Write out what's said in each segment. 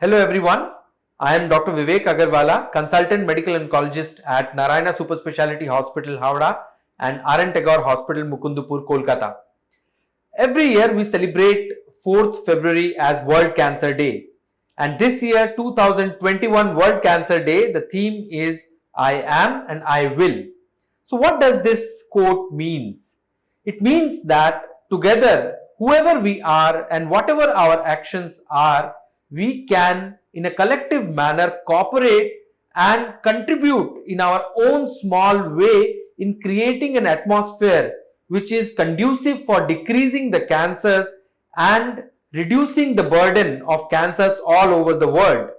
Hello everyone, I am Dr. Vivek Agarwala, Consultant Medical Oncologist at Narayana Super Speciality Hospital, Howrah and RN Tagore Hospital, Mukundapur, Kolkata. Every year we celebrate 4th February as World Cancer Day. And this year, 2021 World Cancer Day, the theme is I am and I will. So what does this quote means? It means that together, whoever we are and whatever our actions are, we can in a collective manner cooperate and contribute in our own small way in creating an atmosphere which is conducive for decreasing the cancers and reducing the burden of cancers all over the world.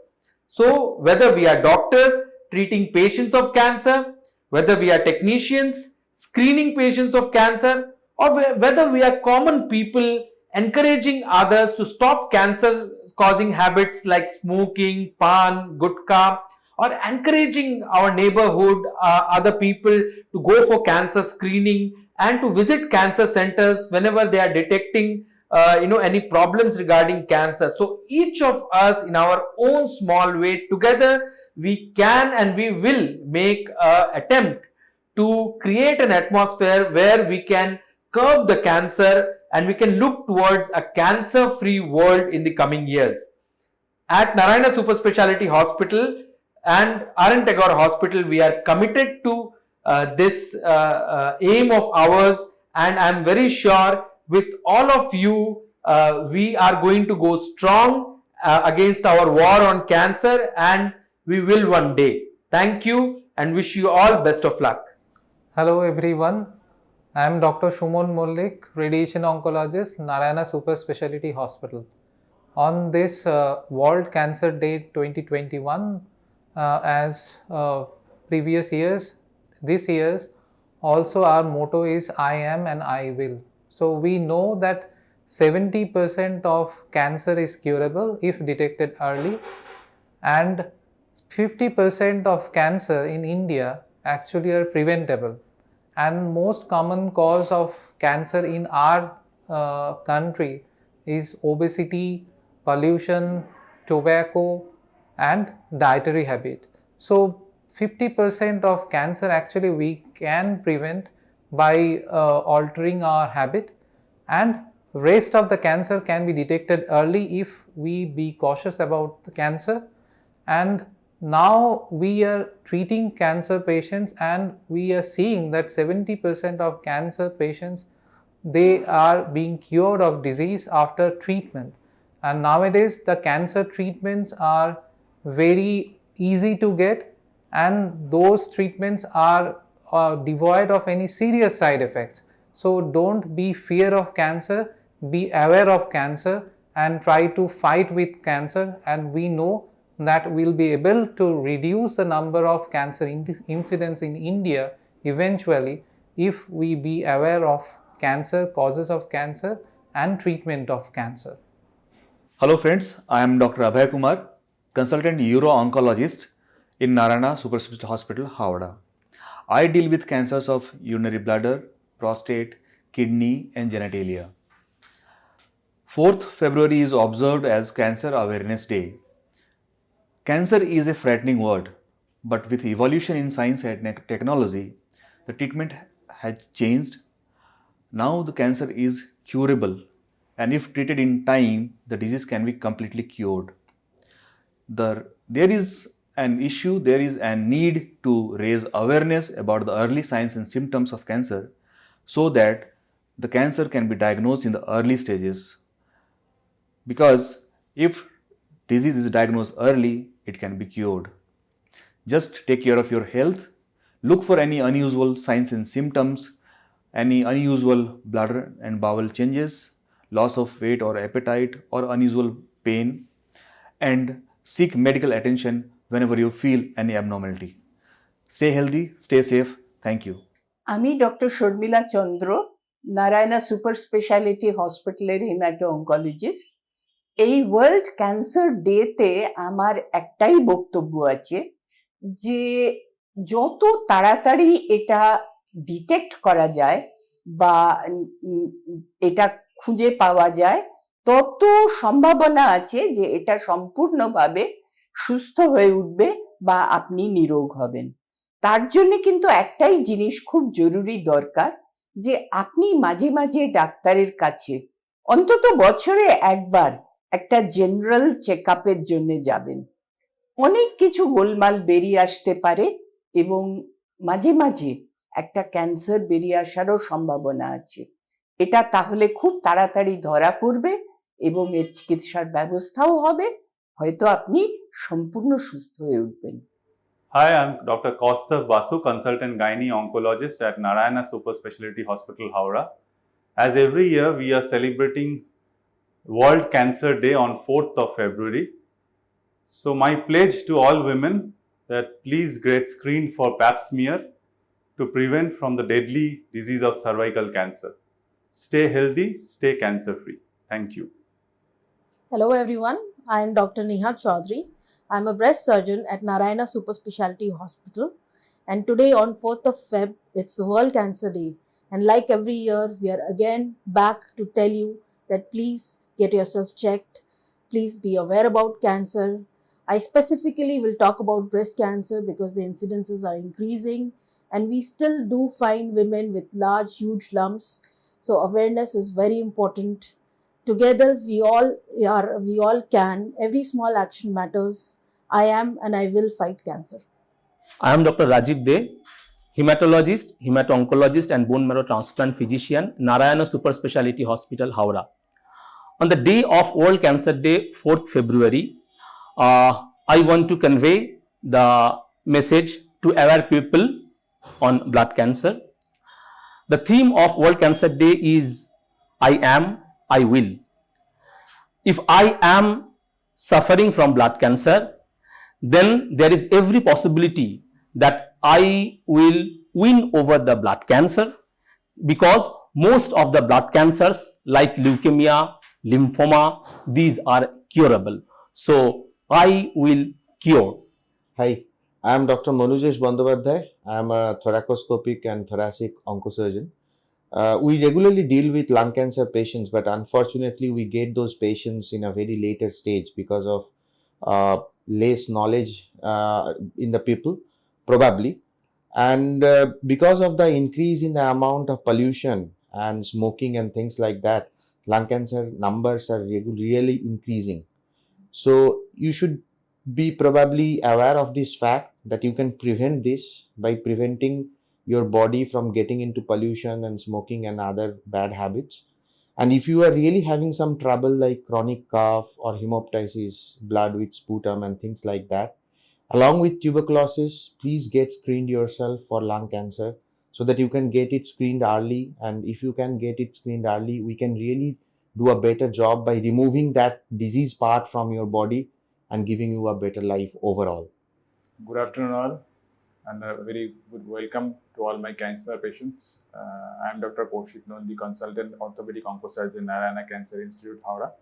So whether we are doctors treating patients of cancer, whether we are technicians screening patients of cancer, or whether we are common people encouraging others to stop cancer causing habits like smoking, pan, gutka, or encouraging our neighborhood, other people to go for cancer screening and to visit cancer centers whenever they are detecting any problems regarding cancer. So each of us in our own small way together we can and we will make an attempt to create an atmosphere where we can curb the cancer and we can look towards a cancer free world in the coming years. At Narayana Super Speciality Hospital and RN Tagore Hospital, we are committed to this aim of ours, and I am very sure with all of you, we are going to go strong against our war on cancer, and we will one day. Thank you and wish you all best of luck. Hello everyone, I am Dr. Shumon Mollik, Radiation Oncologist, Narayana Super Speciality Hospital. On this World Cancer Day 2021, as previous years, this year's also our motto is I am and I will. So we know that 70% of cancer is curable if detected early, and 50% of cancer in India actually are preventable. And most common cause of cancer in our country is obesity, pollution, tobacco and dietary habit. So 50% of cancer actually we can prevent by altering our habit, and rest of the cancer can be detected early if we be cautious about the cancer. And now we are treating cancer patients and we are seeing that 70% of cancer patients, they are being cured of disease after treatment. And nowadays the cancer treatments are very easy to get, and those treatments are devoid of any serious side effects. So don't be fear of cancer, be aware of cancer and try to fight with cancer, and we know that we'll be able to reduce the number of cancer incidents in India eventually if we be aware of cancer, causes of cancer and treatment of cancer. Hello friends, I am Dr. Abhay Kumar, Consultant Uro-Oncologist in Narayana Super Speciality Hospital, Howrah. I deal with cancers of urinary bladder, prostate, kidney and genitalia. 4th February is observed as Cancer Awareness Day. Cancer is a frightening word, but with evolution in science and technology, the treatment has changed. Now the cancer is curable, and if treated in time, the disease can be completely cured. There is an issue, there is a need to raise awareness about the early signs and symptoms of cancer so that the cancer can be diagnosed in the early stages. Because if disease is diagnosed early, it can be cured. Just take care of your health. Look for any unusual signs and symptoms, any unusual bladder and bowel changes, loss of weight or appetite or unusual pain, and seek medical attention whenever you feel any abnormality. Stay healthy, stay safe. Thank you. আমি doctor Sharmila চন্দ্র, Narayana super speciality হসপিটালের হেমাটো oncologist. এই world cancer ডেতে আমার একটাই বক্তব্য আছে যে যত তাড়াতাড়ি এটা ডিটেক্ট করা যায় বা এটা খুঁজে পাওয়া যায় তত সম্ভাবনা আছে যে এটা সম্পূর্ণভাবে সুস্থ হয়ে উঠবে বা আপনি নিরোগ হবেন। তার জন্য কিন্তু একটাই জিনিস খুব জরুরি দরকার, যে আপনি মাঝে মাঝে ডাক্তারের কাছে অন্তত বছরে একবার একটা জেনারেল চেক আপের জন্য যাবেন। অনেক কিছু গোলমাল বেরিয়ে আসতে পারে এবং মাঝে মাঝে একটা ক্যান্সার বেরিয়ে আসারও সম্ভাবনা আছে। এটা তাহলে খুব তাড়াতাড়ি ধরা পড়বে এবং এর চিকিৎসার ব্যবস্থাও হবে, হয়তো আপনি সম্পূর্ণ সুস্থ হয়ে উঠবেন। Hi, I'm Dr. Kaustav Basu, consultant gynae oncologist at Narayana Super Speciality Hospital, Howrah. As every year, we are celebrating World Cancer Day on 4th of February. So my pledge to all women that please get screened for pap smear to prevent from the deadly disease of cervical cancer. Stay healthy, stay cancer free. Thank you. Hello everyone, I am Dr. Neha Chaudhary. I am a breast surgeon at Narayana Super Speciality Hospital, and today on 4th of Feb, it's the World Cancer Day, and like every year, we are again back to tell you that please get yourself checked, please be aware about cancer. I specifically will talk about breast cancer because the incidences are increasing and we still do find women with large, huge lumps, so awareness is very important. Together we all can. Every small action matters. I am and I will fight cancer. I am Dr. Rajiv De, hematologist, hemato-oncologist and bone marrow transplant physician, Narayana Super Speciality Hospital, Howrah. On the day of World Cancer Day, 4th February, I want to convey the message to aware people on blood cancer. The theme of World Cancer Day is I am, I will. If I am suffering from blood cancer, then there is every possibility that I will win over the blood cancer, because most of the blood cancers like leukemia, lymphoma, these are curable. So I will cure. Hi, I am Dr. Manujesh Bandyopadhyay. I am a thoracoscopic and thoracic oncosurgeon. We regularly deal with lung cancer patients, but unfortunately, we get those patients in a very later stage because of less knowledge in the people, probably. And because of the increase in the amount of pollution and smoking and things like that, lung cancer numbers are really increasing. So you should be probably aware of this fact that you can prevent this by preventing your body from getting into pollution and smoking and other bad habits. And if you are really having some trouble like chronic cough or hemoptysis, blood with sputum and things like that, along with tuberculosis, please get screened yourself for lung cancer so that you can get it screened early. And if you can get it screened early, we can really do a better job by removing that disease part from your body and giving you a better life overall. Good afternoon all, and a very good welcome to all my cancer patients. I am Dr. Kaushik Nandi, consultant orthopedic oncosurgeon, Narayana Cancer Institute, Howrah.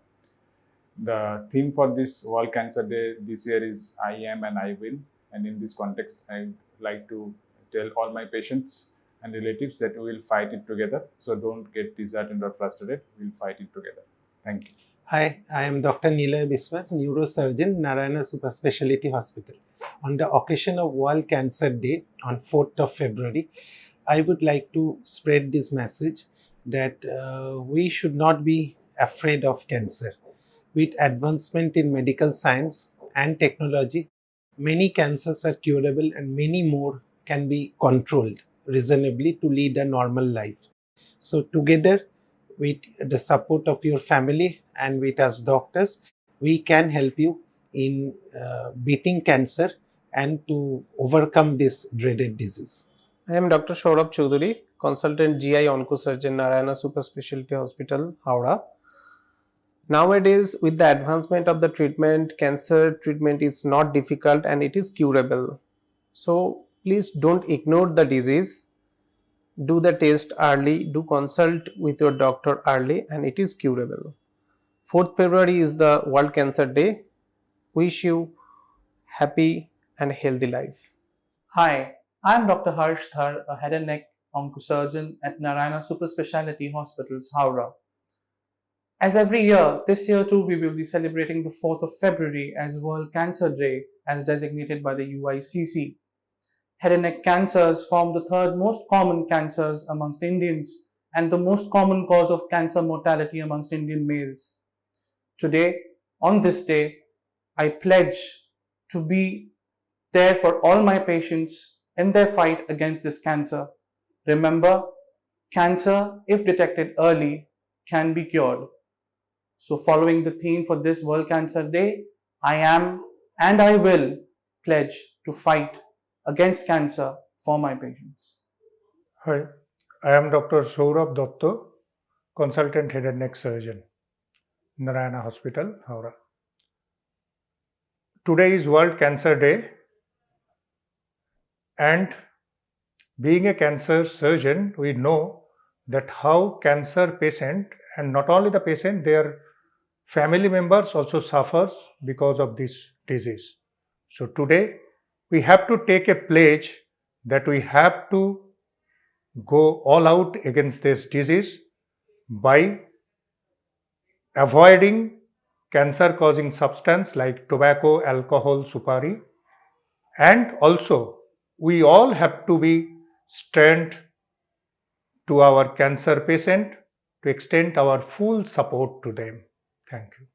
The theme for this World Cancer Day this year is I am and I will. And in this context, I like to tell all my patients and relatives that we will fight it together. So don't get disheartened or frustrated. We'll fight it together. Thank you. Hi, I am Dr. Nilay Biswas, neurosurgeon, Narayana Super Speciality Hospital. On the occasion of World Cancer Day on 4th of February, I would like to spread this message that we should not be afraid of cancer. With advancement in medical science and technology, many cancers are curable and many more can be controlled reasonably to lead a normal life. So together, with the support of your family and with us doctors, we can help you in beating cancer and to overcome this dreaded disease. I am Dr. Saurabh Choudhury, consultant GI oncosurgeon, Narayana Super Speciality Hospital, Howrah. Nowadays, with the advancement of the treatment, cancer treatment is not difficult and it is curable. So please don't ignore the disease. Do the test early, do consult with your doctor early, and it is curable. 4th February is the World Cancer Day. Wish you happy and healthy life. Hi, I am Dr. Harsh Thar, a head and neck oncosurgeon at Narayana Super Speciality Hospitals, Howrah. As every year, this year too, we will be celebrating the 4th of February as World Cancer Day as designated by the UICC. Head and neck cancers form the third most common cancers amongst Indians and the most common cause of cancer mortality amongst Indian males. Today, on this day, I pledge to be there for all my patients in their fight against this cancer. Remember, cancer, if detected early, can be cured. So, following the theme for this World Cancer Day, I am and I will pledge to fight against cancer for my patients. Hi, I am Dr. Saurabh Datta, consultant head and neck surgeon, Narayana Hospital, Howrah. Today is World Cancer Day, and being a cancer surgeon, we know that how cancer patient, and not only the patient, their family members also suffers because of this disease. So today we have to take a pledge that we have to go all out against this disease by avoiding cancer causing substance like tobacco, alcohol, supari, and also we all have to be stand to our cancer patient to extend our full support to them. Thank you.